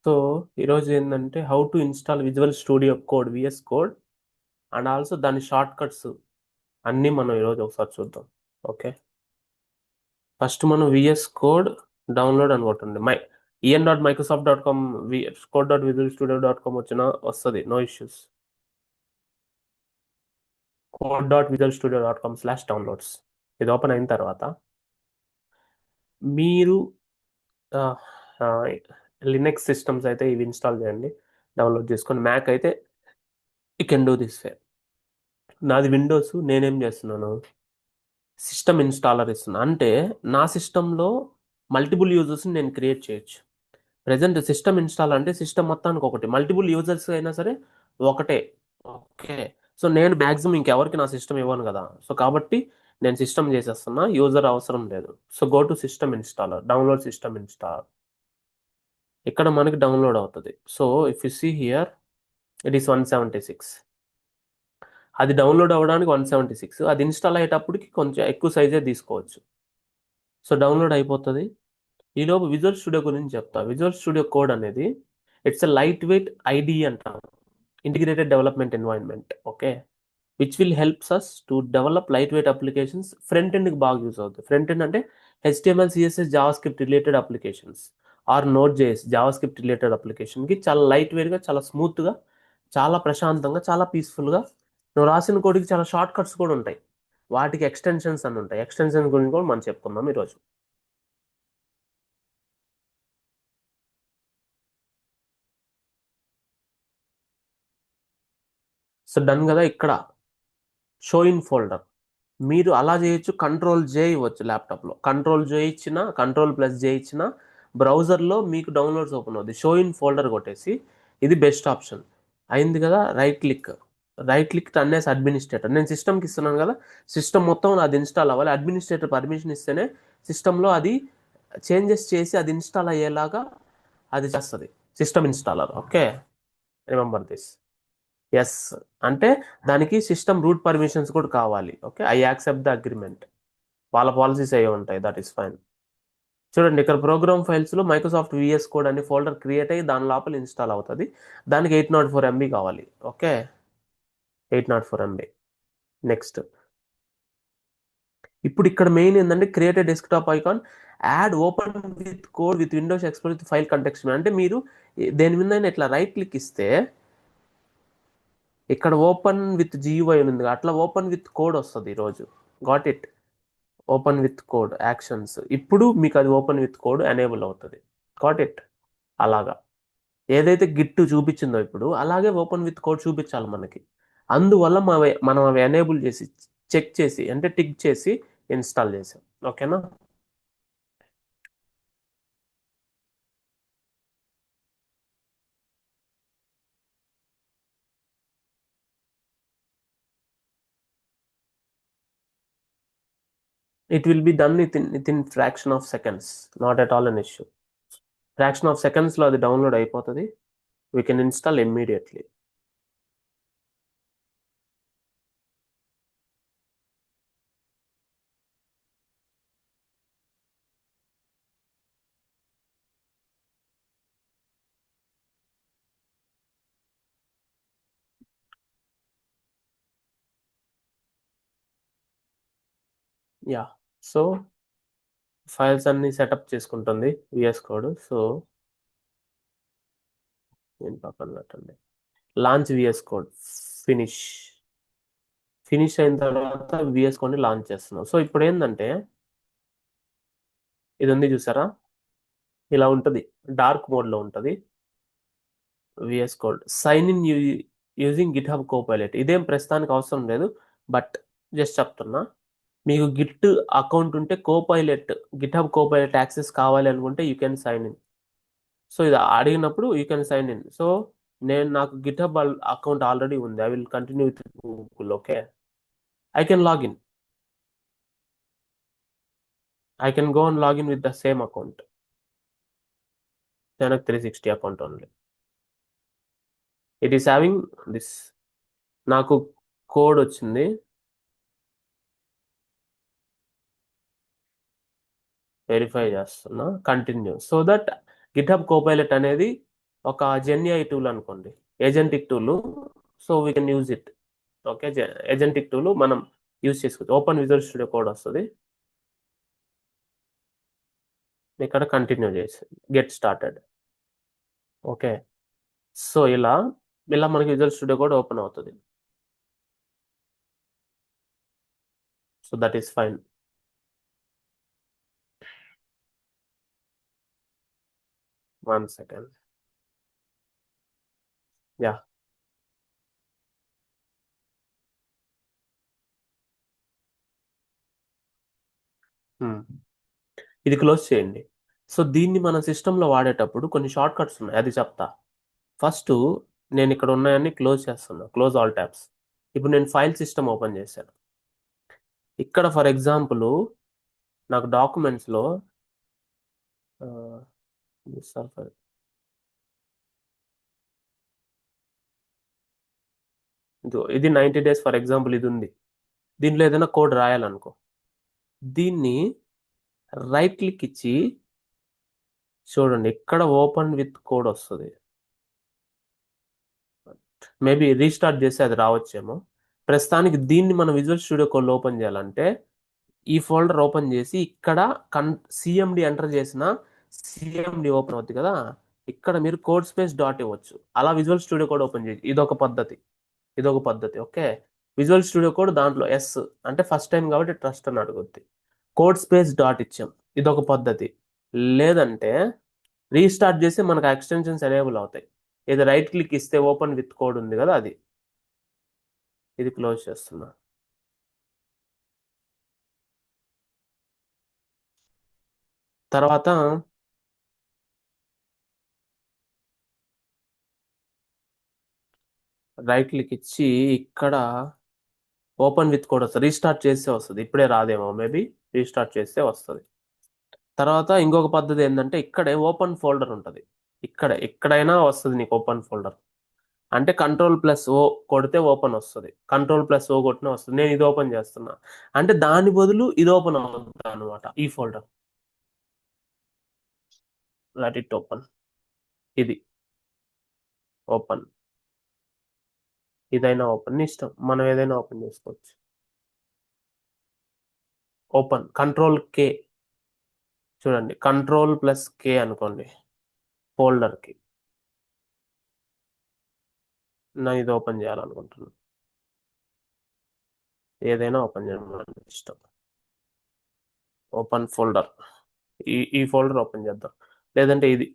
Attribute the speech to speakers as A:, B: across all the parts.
A: So ఈరోజు ఏంటంటే how to install visual studio code VS code and also దాని shortcuts అన్నీ మనం ఈరోజు ఒకసారి చూద్దాం. ఓకే, ఫస్ట్ మనం విఎస్ కోడ్ డౌన్లోడ్ అని కొట్టండి. en.microsoft.com code.visualstudio.com వచ్చినా వస్తుంది, నో ఇష్యూస్. code.visualstudio.com/downloads ఇది ఓపెన్ అయిన తర్వాత మీరు లినక్స్ సిస్టమ్స్ అయితే ఇవి ఇన్స్టాల్ చేయండి, డౌన్లోడ్ చేసుకొని. మ్యాక్ అయితే you can do this way. నాది విండోస్, నేనేం చేస్తున్నాను, సిస్టమ్ ఇన్స్టాలర్ ఇస్తున్నా. అంటే నా సిస్టంలో మల్టిపుల్ యూజర్స్ని నేను క్రియేట్ చేయొచ్చు. ప్రజెంట్ సిస్టమ్ ఇన్స్టాల్ అంటే సిస్టమ్ మొత్తానికి ఒకటి, మల్టిపుల్ యూజర్స్ అయినా సరే ఒకటే. ఓకే, సో నేను మ్యాక్సిమం ఇంకెవరికి నా సిస్టమ్ ఇవ్వను కదా, సో కాబట్టి నేను సిస్టమ్ చేసేస్తున్నా, యూజర్ అవసరం లేదు. So go to system installer, download system installer. ఇక్కడ మనకి డౌన్లోడ్ అవుతుంది. So if you see here it is 176. అది డౌన్లోడ్ అవ్వడానికి 176, అది ఇన్స్టాల్ అయ్యేటప్పటికి కొంచెం ఎక్కువ సైజే తీసుకోవచ్చు. సో డౌన్లోడ్ అయిపోతుంది. ఈలోపు విజువల్ స్టూడియో గురించి చెప్తా. విజువల్ స్టూడియో కోడ్ అనేది it's a light weight IDE అంటాం, integrated development environment. Okay, which will helps us to develop light weight applications. Front ఎండ్కి బాగా యూజ్ అవుతుంది. ఫ్రంట్ ఎండ్ అంటే HTML CSS JavaScript related applications or Node JS JavaScript related అప్లికేషన్కి చాలా light వెయిట్గా, చాలా స్మూత్గా, చాలా ప్రశాంతంగా, చాలా పీస్ఫుల్గా. నువ్వు రాసిన కోడ్కి చాలా షార్ట్ కట్స్ కూడా ఉంటాయి, వాటికి ఎక్స్టెన్షన్స్ అని ఉంటాయి. ఎక్స్టెన్షన్స్ గురించి కూడా మనం చెప్పుకుందాం ఈరోజు. సో డన్ కదా. ఇక్కడ షో ఇన్ ఫోల్డర్ మీరు అలా చేయొచ్చు, కంట్రోల్ జే ఇవ్వచ్చు. ల్యాప్టాప్లో కంట్రోల్ జే ఇచ్చిన, కంట్రోల్+J ఇచ్చిన బ్రౌజర్లో మీకు డౌన్లోడ్స్ ఓపెన్ అవుతుంది. షో ఇన్ ఫోల్డర్ కొట్టేసి ఇది బెస్ట్ ఆప్షన్ అయింది కదా. రైట్ క్లిక్ అనేసి అడ్మినిస్ట్రేటర్, నేను సిస్టమ్కి ఇస్తున్నాను కదా, సిస్టమ్ మొత్తం అది ఇన్స్టాల్ అవ్వాలి. అడ్మినిస్ట్రేటర్ పర్మిషన్ ఇస్తేనే సిస్టంలో అది చేంజెస్ చేసి అది ఇన్స్టాల్ అయ్యేలాగా అది చేస్తుంది system installer. Okay, remember this. Yes అంటే దానికి సిస్టమ్ రూట్ పర్మిషన్స్ కూడా కావాలి. Okay, I accept the agreement. వాళ్ళ పాలసీస్ అయ్యి ఉంటాయి, దట్ ఈస్ ఫైన్. చూడండి, ఇక్కడ ప్రోగ్రామ్ ఫైల్స్లో మైక్రోసాఫ్ట్ విఎస్ కోడ్ అనే ఫోల్డర్ క్రియేట్ అయ్యి దాని లోపల ఇన్స్టాల్ అవుతుంది. దానికి 804 MB కావాలి. Okay, 804 MB. నెక్స్ట్, ఇప్పుడు ఇక్కడ మెయిన్ ఏంటంటే create desktop icon, add open with code with Windows explore with file context. అంటే మీరు దేని మీద ఇట్లా రైట్ క్లిక్ ఇస్తే ఇక్కడ ఓపెన్ విత్ GUI ఉంది, అట్లా ఓపెన్ విత్ కోడ్ వస్తుంది ఈరోజు. Got it. Open with code actions, ఇప్పుడు మీకు అది ఓపెన్ విత్ కోడ్ ఎనేబుల్ అవుతుంది. Got it. అలాగా ఏదైతే గిట్ చూపించిందో ఇప్పుడు అలాగే ఓపెన్ విత్ కోడ్ చూపించాలి మనకి. అందువల్ల మనం అవి ఎనేబుల్ చేసి, చెక్ చేసి, అంటే టిక్ చేసి ఇన్స్టాల్ చేసాం. ఓకేనా. It will be done within fraction of seconds, not at all an issue. Fraction of సెకండ్స్లో అది డౌన్లోడ్ అయిపోతుంది. We can install immediately. Ya, so files అన్ని సెటప్ చేసుకుంటుంది విఎస్ కోడ్. సో నేను పక్కన పెట్టండి. Launch VS code, finish. Finish అయిన తర్వాత విఎస్ కోడ్ని లాంచ్ చేస్తున్నాం. సో ఇప్పుడు ఏంటంటే ఇది ఉంది చూసారా, ఇలా ఉంటుంది, డార్క్ మోడ్లో ఉంటుంది VS code. Sign in using GitHub Copilot. ఇదేం ప్రస్తుతానికి అవసరం లేదు, బట్ జస్ట్ చెప్తున్నా. మీకు గిట్ అకౌంట్ ఉంటే Copilot, GitHub Copilot access కావాలి అనుకుంటే you can sign in. So ఇది అడిగినప్పుడు you can sign in. So నాకు గిట్ హబ్ అకౌంట్ ఆల్రెడీ ఉంది, I will continue with Google. Okay, I can login. I can go and login with the same account, Linux 360 account only. It is having this. నాకు code వచ్చింది, verify చేస్తున్నా, continue. So that Git hub Copilot అనేది ఒక GenAI tool అనుకోండి, agentic tool. So we can use it. Okay, agentic tool మనం use చేసుకోవచ్చు. Open visual studio code వస్తుంది, ఇక్కడ కంటిన్యూ చేసి గెట్ స్టార్టెడ్. ఓకే, సో ఇలా మనకి విజువల్ స్టూడియో కోడ్ ఓపెన్ అవుతుంది. So that is fine. 1 second. Yeah. ఇది క్లోజ్ చేయండి. సో దీన్ని మన సిస్టంలో వాడేటప్పుడు కొన్ని షార్ట్ కట్స్ ఉన్నాయి, అది చెప్తా. ఫస్ట్ నేను ఇక్కడ ఉన్నాయన్నీ క్లోజ్ చేస్తున్నా, క్లోజ్ ఆల్ ట్యాబ్స్. ఇప్పుడు నేను ఫైల్ సిస్టమ్ ఓపెన్ చేశాను. ఇక్కడ ఫర్ ఎగ్జాంపుల్ నాకు డాక్యుమెంట్స్లో ఇది 90 days ఫర్ ఎగ్జాంపుల్, ఇది ఉంది. దీంట్లో ఏదైనా కోడ్ రాయాలనుకో, దీన్ని రైట్ క్లిక్ ఇచ్చి చూడండి, ఇక్కడ ఓపెన్ విత్ కోడ్ వస్తుంది. మేబీ రీస్టార్ట్ చేస్తే అది రావచ్చేమో. ప్రస్తుతానికి దీన్ని మనం విజువల్ స్టూడియో కోడ్ ఓపెన్ చేయాలంటే ఈ ఫోల్డర్ ఓపెన్ చేసి ఇక్కడ సిఎండి ఎంటర్ చేసిన సిఎండి ఓపెన్ అవుతుంది కదా, ఇక్కడ మీరు కోడ్ స్పేస్ డాట్ ఇవ్వచ్చు. అలా విజువల్ స్టూడియో కోడ్ ఓపెన్ చేసి ఇదొక పద్ధతి. ఓకే, విజువల్ స్టూడియో కోడ్ దాంట్లో ఎస్ అంటే ఫస్ట్ టైం కాబట్టి ట్రస్ట్ అని అడుగుద్ది. కోడ్ స్పేస్ డాట్ ఇచ్చాం, ఇదొక పద్ధతి. లేదంటే రీస్టార్ట్ చేసి మనకు ఎక్స్టెన్షన్స్ ఎనేబుల్ అవుతాయి. ఇది రైట్ క్లిక్ ఇస్తే ఓపెన్ విత్ కోడ్ ఉంది కదా, అది. ఇది క్లోజ్ చేస్తున్నా. తర్వాత రైట్ క్లిక్ ఇచ్చి ఇక్కడ ఓపెన్ విత్ కోడ్ వస్తుంది, రీస్టార్ట్ చేస్తే వస్తుంది. ఇప్పుడే రాదేమో, మేబీ రీస్టార్ట్ చేస్తే వస్తుంది. తర్వాత ఇంకొక పద్ధతి ఏంటంటే ఇక్కడే ఓపెన్ ఫోల్డర్ ఉంటుంది. ఎక్కడైనా వస్తుంది నీకు ఓపెన్ ఫోల్డర్. అంటే కంట్రోల్+O కొడితే ఓపెన్ వస్తుంది, కంట్రోల్+O కొట్టినా వస్తుంది. నేను ఇది ఓపెన్ చేస్తున్నా అంటే దాని బదులు ఇది ఓపెన్ అవుతుంది అనమాట, ఈ ఫోల్డర్. Let it open. ఇది ఓపెన్, ఇదైనా ఓపెన్, ఇష్టం, మనం ఏదైనా ఓపెన్ చేసుకోవచ్చు. ఓపెన్ కంట్రోల్+K, చూడండి కంట్రోల్+K అనుకోండి ఫోల్డర్కి. నేను ఇది ఓపెన్ చేయాలనుకుంటున్నాను, ఏదైనా ఓపెన్ చేయడం ఇష్టం. ఓపెన్ ఫోల్డర్, ఈ ఫోల్డర్ ఓపెన్ చేద్దాం. లేదంటే ఇది,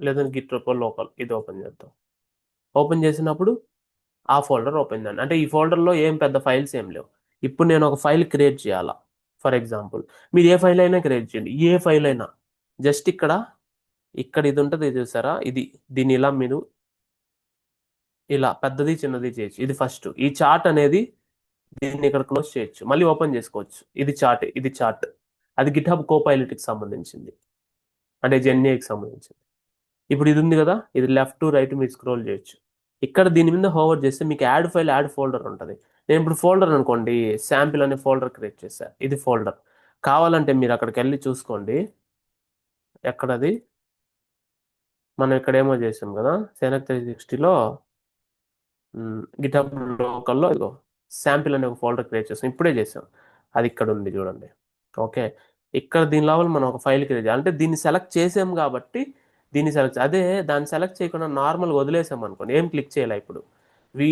A: లేదంటే గిట్ లోకల్, ఇది ఓపెన్ చేద్దాం. ఓపెన్ చేసినప్పుడు ఆ ఫోల్డర్ ఓపెన్ చేయండి. అంటే ఈ ఫోల్డర్లో ఏం పెద్ద ఫైల్స్ ఏం లేవు. ఇప్పుడు నేను ఒక ఫైల్ క్రియేట్ చేయాలా, ఫర్ ఎగ్జాంపుల్ మీరు ఏ ఫైల్ అయినా క్రియేట్ చేయండి, ఏ ఫైల్ అయినా. జస్ట్ ఇక్కడ ఇది ఉంటుంది, ఇది చూసారా, దీన్ని ఇలా మీరు ఇలా పెద్దది చిన్నది చేయొచ్చు. ఇది ఫస్ట్, ఈ చార్ట్ అనేది దీన్ని ఇక్కడ క్లోజ్ చేయొచ్చు, మళ్ళీ ఓపెన్ చేసుకోవచ్చు. ఇది చార్ట్, అది గిట్హబ్ కోపైలట్కి సంబంధించింది, అంటే జెన్ఏకి సంబంధించింది. ఇప్పుడు ఇది ఉంది కదా, ఇది లెఫ్ట్ టు రైట్ మీరు స్క్రోల్ చేయొచ్చు. ఇక్కడ దీని మీద హోవర్ చేస్తే మీకు యాడ్ ఫోల్డర్ ఉంటుంది. నేను ఇప్పుడు ఫోల్డర్ అనుకోండి, శాంపిల్ అనే ఫోల్డర్ క్రియేట్ చేశా, ఇది ఫోల్డర్. కావాలంటే మీరు అక్కడికి వెళ్ళి చూసుకోండి, ఎక్కడది, మనం ఇక్కడ ఏమో చేసాం కదా సెనక్ 360లో, గిటప్ లోకల్లో ఇదిగో శాంపిల్ అనే ఒక ఫోల్డర్ క్రియేట్ చేసాం, ఇప్పుడే చేసాం. అది ఇక్కడ ఉంది చూడండి. ఓకే, ఇక్కడ దీని లోపల మనం ఒక ఫైల్ క్రియేట్ చేయాలి. అంటే దీన్ని సెలెక్ట్ చేసాం కాబట్టి దీన్ని సెలెక్ట్, అదే దాన్ని సెలెక్ట్ చేయకుండా నార్మల్గా వదిలేసాం అనుకోండి, ఏం క్లిక్ చేయాలి. ఇప్పుడు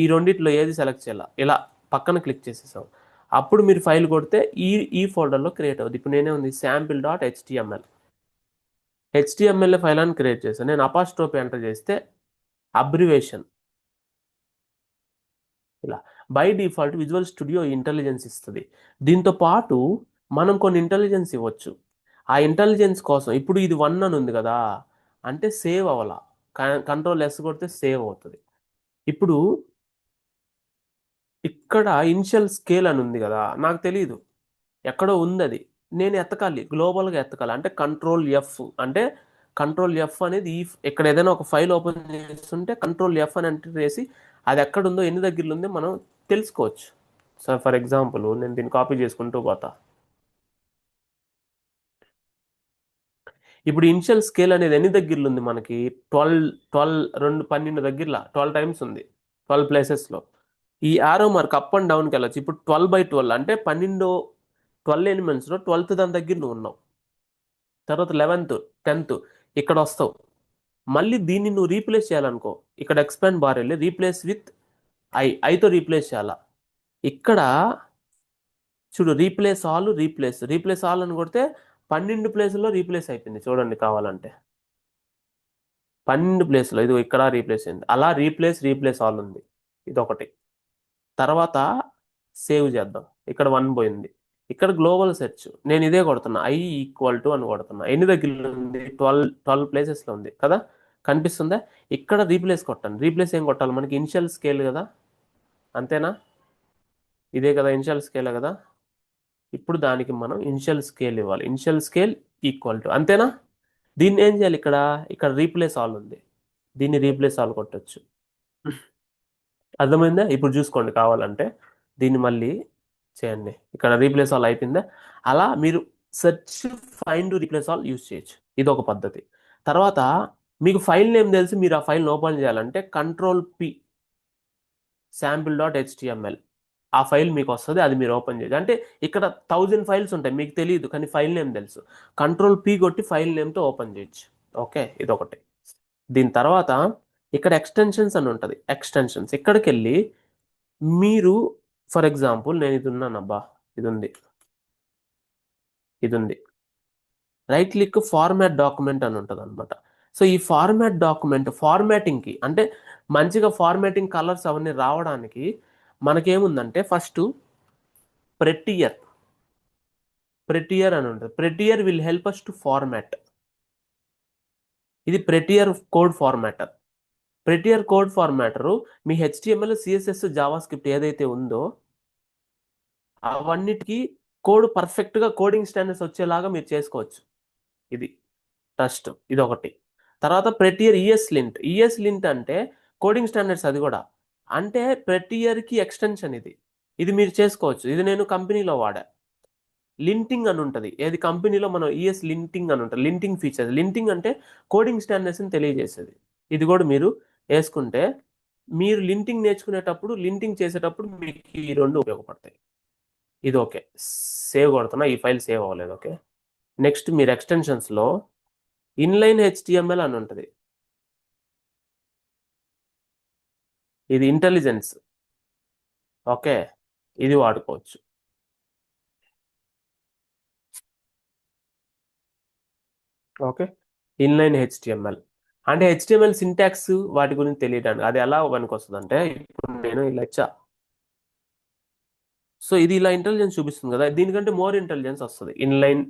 A: ఈ రెండిట్లో ఏది సెలెక్ట్ చేయాల, ఇలా పక్కన క్లిక్ చేసేసాం. అప్పుడు మీరు ఫైల్ కొడితే ఈ ఫోల్డర్లో క్రియేట్ అవుతుంది. ఇప్పుడు నేనే ఉంది sample.html ఫైల్ అని క్రియేట్ చేశాను. నేను అపాస్ట్రోఫీ ఎంటర్ చేస్తే అబ్రివేషన్, ఇలా by default visual studio intelligence ఇస్తుంది. దీంతో పాటు మనం కొన్ని ఇంటెలిజెన్స్ ఇవ్వచ్చు. ఆ ఇంటెలిజెన్స్ కోసం ఇప్పుడు ఇది 1 అని ఉంది కదా, అంటే సేవ్ అవ్వాల. కంట్రోల్+S కొడితే సేవ్ అవుతుంది. ఇప్పుడు ఇక్కడ ఇనిషియల్ స్కేల్ అని ఉంది కదా, నాకు తెలియదు, ఎక్కడో ఉంది అది, నేను ఎత్తకాలి, గ్లోబల్గా ఎత్తకాలి. అంటే కంట్రోల్+F, అంటే కంట్రోల్+F అనేది ఇక్కడ ఏదైనా ఒక ఫైల్ ఓపెన్ చేస్తుంటే కంట్రోల్+F అని ఎంటర్ చేసి అది ఎక్కడుందో ఎన్ని దగ్గరలో ఉందో మనం తెలుసుకోవచ్చు. సో ఫర్ ఎగ్జాంపుల్ నేను దీన్ని కాపీ చేసుకుంటూ పోతా. ఇప్పుడు ఇనిషియల్ స్కేల్ అనేది ఎన్ని దగ్గరలో ఉంది మనకి? 12 దగ్గరలో 12 టైమ్స్ ఉంది, 12 ప్లేసెస్లో. ఈ ఆరో మార్క్ అప్ అండ్ డౌన్కి వెళ్ళొచ్చు. ఇప్పుడు 12/12 అంటే 12 ఎలిమెంట్స్లో 12th దాని దగ్గర నువ్వు ఉన్నావు. తర్వాత 11th 10th ఇక్కడ వస్తావు. మళ్ళీ దీన్ని నువ్వు రీప్లేస్ చేయాలనుకో, ఇక్కడ ఎక్స్పాండ్ బార్ వెళ్ళి రీప్లేస్ విత్ ఐతో రీప్లేస్ చేయాలా. ఇక్కడ చూడు, రీప్లేస్ ఆల్ అని కొడితే 12 ప్లేసుల్లో రీప్లేస్ అయిపోయింది చూడండి. కావాలంటే 12 ప్లేస్లో ఇది ఇక్కడ రీప్లేస్ అయింది. అలా రీప్లేస్ ఆల్ ఉంది. ఇదొకటి. తర్వాత సేవ్ చేద్దాం. ఇక్కడ 1 పోయింది. ఇక్కడ గ్లోబల్ సెర్చ్ నేను ఇదే కొడుతున్నా, I = అని కొడుతున్నా. ఎన్ని దగ్గరలో ఉంది? 12 ప్లేసెస్లో ఉంది కదా, కనిపిస్తుందా? ఇక్కడ రీప్లేస్ కొట్టాను. రీప్లేస్ ఏం కొట్టాలి మనకి? ఇనిషియల్ స్కేల్ కదా, అంతేనా? ఇదే కదా ఇనిషియల్ స్కేల్ కదా. ఇప్పుడు దానికి మనం ఇనిషియల్ స్కేల్ ఇవ్వాలి. ఇనిషియల్ స్కేల్ అంతేనా? దీన్ని ఏం చేయాలి? ఇక్కడ రీప్లేస్ ఆల్ ఉంది, దీన్ని రీప్లేస్ ఆల్ కొట్టొచ్చు. అర్థమైందా? ఇప్పుడు చూసుకోండి. కావాలంటే దీన్ని మళ్ళీ చేయండి. ఇక్కడ రీప్లేస్ ఆల్ అయిపోయిందా? అలా మీరు search, find, replace all use చేయొచ్చు. ఇది ఒక పద్ధతి. తర్వాత మీకు ఫైల్ నేమ్ తెలిసి మీరు ఆ ఫైల్ని ఓపెన్ చేయాలంటే Ctrl+P sample.html ఆ ఫైల్ మీకు వస్తుంది. అది మీరు ఓపెన్ చేయొచ్చు. అంటే ఇక్కడ 1000 ఫైల్స్ ఉంటాయి, మీకు తెలియదు, కానీ ఫైల్ నేమ్ తెలుసు. Ctrl+P కొట్టి ఫైల్ నేమ్తో ఓపెన్ చేయొచ్చు. ఓకే, ఇదొకటి. దీని తర్వాత ఇక్కడ ఎక్స్టెన్షన్స్ అని ఉంటుంది. ఎక్స్టెన్షన్స్ ఇక్కడికి వెళ్ళి మీరు, ఫర్ ఎగ్జాంపుల్ నేను ఇది ఉన్నానబ్బా, ఇది ఉంది, ఇది ఉంది. రైట్ క్లిక్ ఫార్మాట్ డాక్యుమెంట్ అని ఉంటుంది అనమాట. సో ఈ ఫార్మాట్ డాక్యుమెంట్ ఫార్మాటింగ్కి అంటే మంచిగా ఫార్మాటింగ్ కలర్స్ అవన్నీ రావడానికి మనకేముందంటే ఫస్ట్ ప్రెటియర్ ప్రెటియర్ అని ఉంటుంది. Prettier will help us to format. ఇది Prettier code formatter. Prettier code formatter మీ HTML, CSS, జావా స్క్రిప్ట్ ఏదైతే ఉందో అవన్నిటికీ కోడ్ పర్ఫెక్ట్గా కోడింగ్ స్టాండర్డ్స్ వచ్చేలాగా మీరు చేసుకోవచ్చు. ఇది ట్రస్ట్, ఇది ఒకటి. తర్వాత ప్రెటియర్ ESLint అంటే కోడింగ్ స్టాండర్డ్స్, అది కూడా. అంటే ప్రెటియర్కి ఎక్స్టెన్షన్ ఇది. ఇది మీరు చేసుకోవచ్చు. ఇది నేను కంపెనీలో వాడా. లింటింగ్ అని ఉంటుంది. ఏది కంపెనీలో మనం లింటింగ్ అని ఉంటుంది. లింటింగ్ ఫీచర్స్. లింటింగ్ అంటే కోడింగ్ స్టాండర్డ్స్ని తెలియజేసేది. ఇది కూడా మీరు వేసుకుంటే మీరు లింటింగ్ నేర్చుకునేటప్పుడు, లింటింగ్ చేసేటప్పుడు మీకు ఈ రెండు ఉపయోగపడతాయి. ఇది ఓకే. సేవ్ కొడుతున్నా, ఈ ఫైల్ సేవ్ అవ్వలేదు. ఓకే, నెక్స్ట్ మీరు ఎక్స్టెన్షన్స్లో ఇన్లైన్ HTML అని ఉంటుంది. ఇది ఇంటెలిజెన్స్. ఓకే, ఇది వాడుకోవచ్చు. ఓకే, ఇన్లైన్ HTML అంటే HTML సింటాక్స్ వాటి గురించి తెలియడానికి. అది ఎలా పనికి వస్తుంది అంటే, ఇప్పుడు నేను ఇలా ఇచ్చా, సో ఇది ఇలా ఇంటెలిజెన్స్ చూపిస్తుంది కదా, దీనికంటే మోర్ ఇంటెలిజెన్స్ వస్తుంది. ఇన్లైన్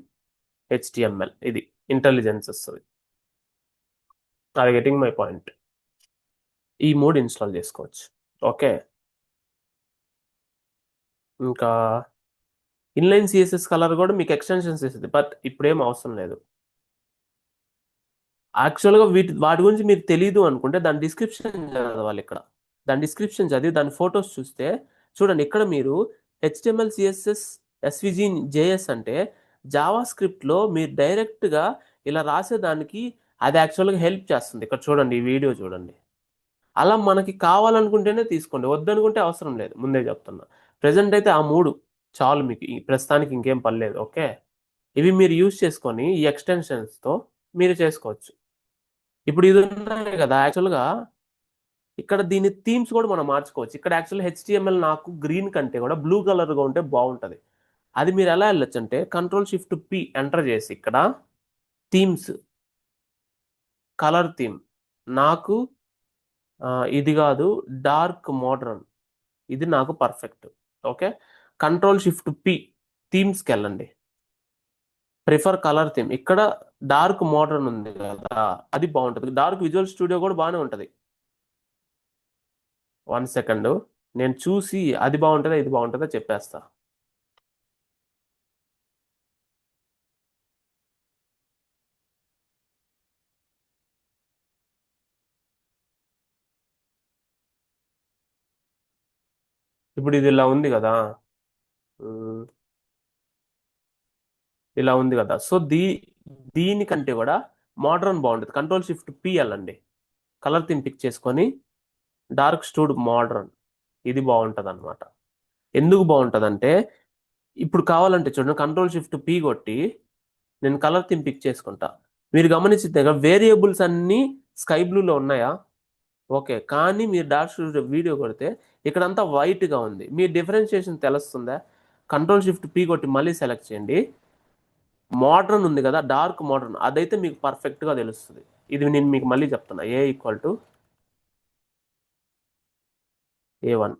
A: HTML ఇది ఇంటెలిజెన్స్ వస్తుంది. అది గెటింగ్ మై పాయింట్. ఈ మోడ్ ఇన్స్టాల్ చేసుకోవచ్చు. ఓకే, ఇంకా ఇన్లైన్ CSS కలర్ కూడా మీకు ఎక్స్టెన్షన్స్ ఇస్తుంది, బట్ ఇప్పుడేం అవసరం లేదు. యాక్చువల్గా వాటి గురించి మీకు తెలియదు అనుకుంటే దాని డిస్క్రిప్షన్ చదవాలి. దాని డిస్క్రిప్షన్ చదివి దాని ఫొటోస్ చూస్తే చూడండి, ఇక్కడ మీరు HTML, CSS, SVG, JS అంటే జావా స్క్రిప్ట్లో మీరు డైరెక్ట్గా ఇలా రాసేదానికి అది యాక్చువల్గా హెల్ప్ చేస్తుంది. ఇక్కడ చూడండి, ఈ వీడియో చూడండి. అలా మనకి కావాలనుకుంటేనే తీసుకోండి, వద్దనుకుంటే అవసరం లేదు. ముందే చెప్తున్నా. ప్రజెంట్ అయితే ఆ మూడు చాలు మీకు, ఈ ప్రస్తుతానికి ఇంకేం పర్లేదు. ఓకే, ఇవి మీరు యూజ్ చేసుకొని ఈ ఎక్స్టెన్షన్స్తో మీరు చేసుకోవచ్చు. ఇప్పుడు ఇది ఉన్నాయి కదా, యాక్చువల్గా ఇక్కడ దీని థీమ్స్ కూడా మనం మార్చుకోవచ్చు. ఇక్కడ యాక్చువల్ HTML నాకు గ్రీన్ కంటే కూడా బ్లూ కలర్గా ఉంటే బాగుంటుంది. అది మీరు ఎలా వెళ్ళొచ్చు అంటే Ctrl+Shift+P ఎంటర్ చేసి ఇక్కడ థీమ్స్, కలర్ థీమ్ నాకు ఇది కాదు, డార్క్ మోడర్న్, ఇది నాకు పర్ఫెక్ట్. ఓకే, Ctrl+Shift+P థీమ్స్కి వెళ్ళండి. ప్రిఫర్ కలర్ థీమ్, ఇక్కడ డార్క్ మోడర్న్ ఉంది కదా, అది బాగుంటుంది. డార్క్ విజువల్ స్టూడియో కూడా బాగానే ఉంటుంది. 1 సెకండ్, నేను చూసి అది బాగుంటుందా ఇది బాగుంటుందా చెప్పేస్తా. ఇప్పుడు ఇది ఇలా ఉంది కదా, ఉమ్, ఇలా ఉంది కదా. సో దీనికంటే కూడా మోడ్రన్ బాగుంటుంది. Ctrl+Shift+P వెళ్ళండి, కలర్ థీమ్ పిక్ చేసుకొని డార్క్ స్టూడ్ మోడ్రన్, ఇది బాగుంటుంది అనమాట. ఎందుకు బాగుంటుందంటే ఇప్పుడు కావాలంటే చూడండి, Ctrl+Shift+P కొట్టి నేను కలర్ థీమ్ పిక్ చేసుకుంటా. మీరు గమనించితే వేరియబుల్స్ అన్నీ స్కై బ్లూలో ఉన్నాయా? ఓకే, కానీ మీరు డార్క్ స్టూడియో వీడియో కొడితే ఇక్కడంతా వైట్గా ఉంది. మీ డిఫరెన్షియేషన్ తెలుస్తుందా? Ctrl+Shift+P కొట్టి మళ్ళీ సెలెక్ట్ చేయండి, మోడ్రన్ ఉంది కదా, డార్క్ మోడ్రన్, అదైతే మీకు పర్ఫెక్ట్గా తెలుస్తుంది. ఇది నేను మీకు మళ్ళీ చెప్తున్నా, A=A1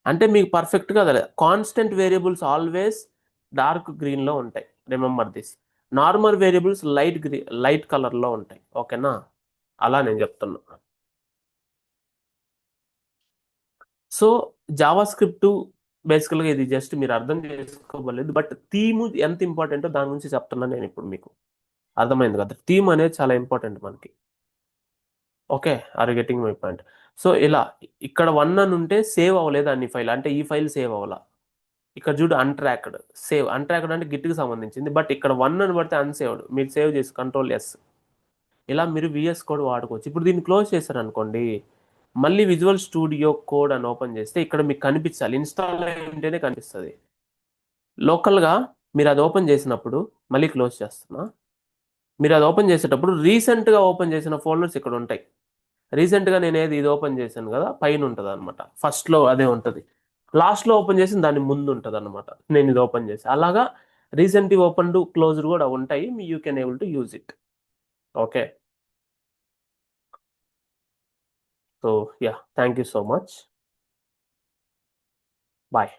A: అంటే మీకు పర్ఫెక్ట్గా తెలియదు. కాన్స్టెంట్ వేరియబుల్స్ ఆల్వేస్ డార్క్ గ్రీన్లో ఉంటాయి, remember this. Normal variables light కలర్లో ఉంటాయి. ఓకేనా? అలా నేను చెప్తున్నా. సో జావా స్క్రిప్ట్ బేసికల్గా ఇది జస్ట్ మీరు అర్థం చేసుకోవలేదు, బట్ థీమ్ ఎంత ఇంపార్టెంటో దాని గురించి చెప్తున్నాను నేను ఇప్పుడు మీకు. అర్థమైంది కదా? థీమ్ అనేది చాలా ఇంపార్టెంట్ మనకి. Okay, are getting my point? So ఇలా ఇక్కడ 1 అని ఉంటే సేవ్ అవ్వలేదు అన్ని ఫైల్, అంటే ఈ ఫైల్ సేవ్ అవ్వాల. ఇక్కడ చూడు అన్ట్రాక్డ్, అన్ట్రాక్డ్ అంటే గిట్కి సంబంధించింది, బట్ ఇక్కడ 1 అని పడితే అన్సేవ్డ్. మీరు సేవ్ చేసి Ctrl+S, ఇలా మీరు విఎస్ కోడ్ వాడుకోవచ్చు. ఇప్పుడు దీన్ని క్లోజ్ చేశారు అనుకోండి, మళ్ళీ విజువల్ స్టూడియో కోడ్ అని ఓపెన్ చేస్తే ఇక్కడ మీకు కనిపించాలి, ఇన్స్టాల్ అయి ఉంటేనే కనిపిస్తుంది. లోకల్గా మీరు అది ఓపెన్ చేసినప్పుడు, మళ్ళీ క్లోజ్ చేస్తున్నా, మీరు అది ఓపెన్ చేసేటప్పుడు రీసెంట్గా ఓపెన్ చేసిన ఫోల్డర్స్ ఇక్కడ ఉంటాయి. రీసెంట్గా నేను ఇది ఓపెన్ చేశాను కదా, పైన ఉంటుంది అనమాట, ఫస్ట్లో అదే ఉంటుంది. లాస్ట్లో ఓపెన్ చేసి దాని ముందు ఉంటుంది అనమాట, నేను ఇది ఓపెన్ చేసి. అలాగా రీసెంట్ ఓపెన్ టు క్లోజ్డ్ కూడా ఉంటాయి, you can able to use it. Okay, so ya, thank you so much. Bye.